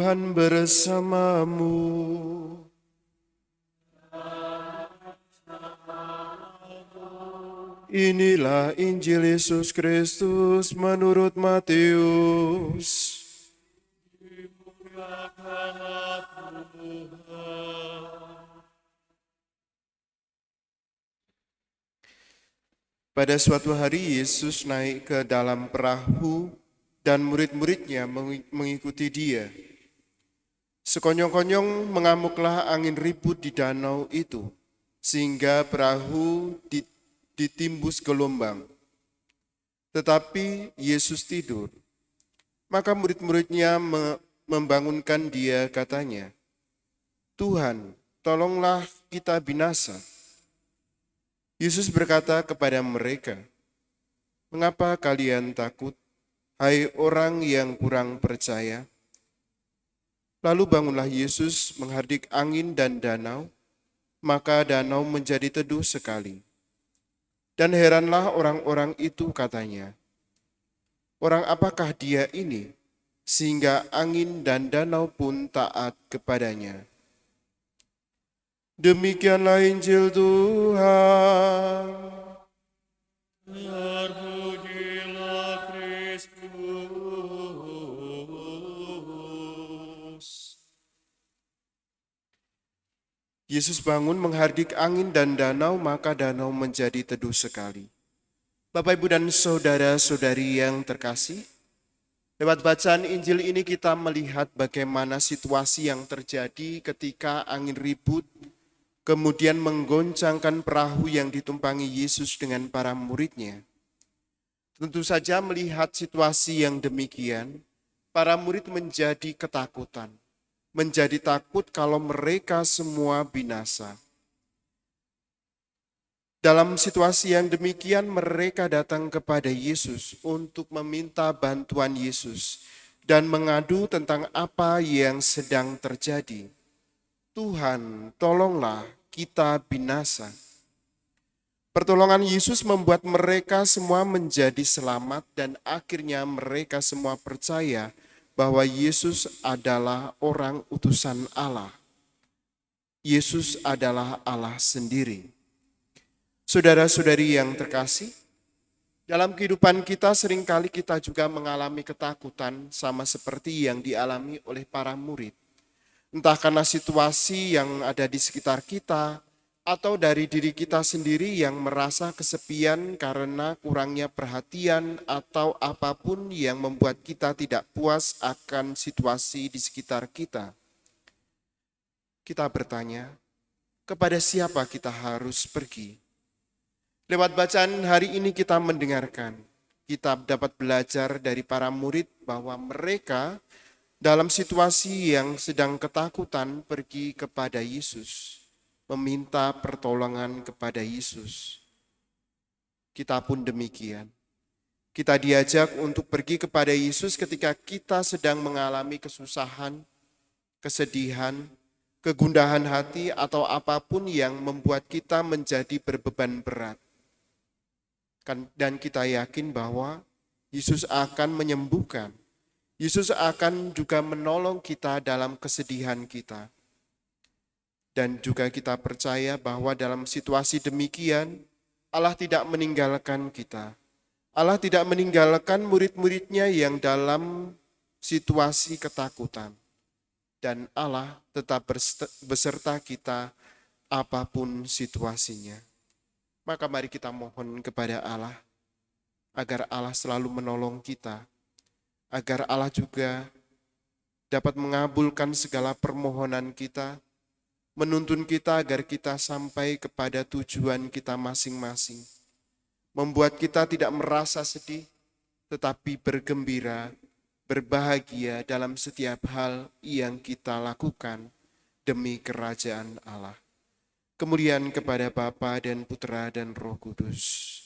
Tuhan bersamamu. Inilah Injil Yesus Kristus menurut Matius. Pada suatu hari Yesus naik ke dalam perahu dan murid-muridnya mengikuti dia. Sekonyong-konyong mengamuklah angin ribut di danau itu, sehingga perahu ditimbus gelombang. Tetapi Yesus tidur. Maka murid-muridnya membangunkan dia, katanya, "Tuhan, tolonglah kita binasa." Yesus berkata kepada mereka, "Mengapa kalian takut, hai orang yang kurang percaya?" Lalu bangunlah Yesus menghardik angin dan danau, maka danau menjadi teduh sekali. Dan heranlah orang-orang itu, katanya, "Orang apakah dia ini, sehingga angin dan danau pun taat kepadanya?" Demikianlah Injil Tuhan. Terpujilah Kristus. Yesus bangun menghardik angin dan danau, maka danau menjadi teduh sekali. Bapak, Ibu, dan saudara-saudari yang terkasih, lewat bacaan Injil ini kita melihat bagaimana situasi yang terjadi ketika angin ribut kemudian menggoncangkan perahu yang ditumpangi Yesus dengan para muridnya. Tentu saja melihat situasi yang demikian, para murid menjadi ketakutan, menjadi takut kalau mereka semua binasa. Dalam situasi yang demikian, mereka datang kepada Yesus untuk meminta bantuan Yesus dan mengadu tentang apa yang sedang terjadi. "Tuhan, tolonglah kita binasa." Pertolongan Yesus membuat mereka semua menjadi selamat dan akhirnya mereka semua percaya bahwa Yesus adalah orang utusan Allah. Yesus adalah Allah sendiri. Saudara-saudari yang terkasih, dalam kehidupan kita seringkali kita juga mengalami ketakutan sama seperti yang dialami oleh para murid. Entah karena situasi yang ada di sekitar kita, atau dari diri kita sendiri yang merasa kesepian karena kurangnya perhatian atau apapun yang membuat kita tidak puas akan situasi di sekitar kita. Kita bertanya, kepada siapa kita harus pergi? Lewat bacaan hari ini kita mendengarkan, kita dapat belajar dari para murid bahwa mereka dalam situasi yang sedang ketakutan pergi kepada Yesus, meminta pertolongan kepada Yesus. Kita pun demikian. Kita diajak untuk pergi kepada Yesus ketika kita sedang mengalami kesusahan, kesedihan, kegundahan hati, atau apapun yang membuat kita menjadi berbeban berat. Dan kita yakin bahwa Yesus akan menyembuhkan. Yesus akan juga menolong kita dalam kesedihan kita. Dan juga kita percaya bahwa dalam situasi demikian, Allah tidak meninggalkan kita. Allah tidak meninggalkan murid-muridnya yang dalam situasi ketakutan. Dan Allah tetap beserta kita apapun situasinya. Maka mari kita mohon kepada Allah, agar Allah selalu menolong kita, agar Allah juga dapat mengabulkan segala permohonan kita, menuntun kita agar kita sampai kepada tujuan kita masing-masing. Membuat kita tidak merasa sedih, tetapi bergembira, berbahagia dalam setiap hal yang kita lakukan demi kerajaan Allah. Kemuliaan kepada Bapa dan Putra dan Roh Kudus.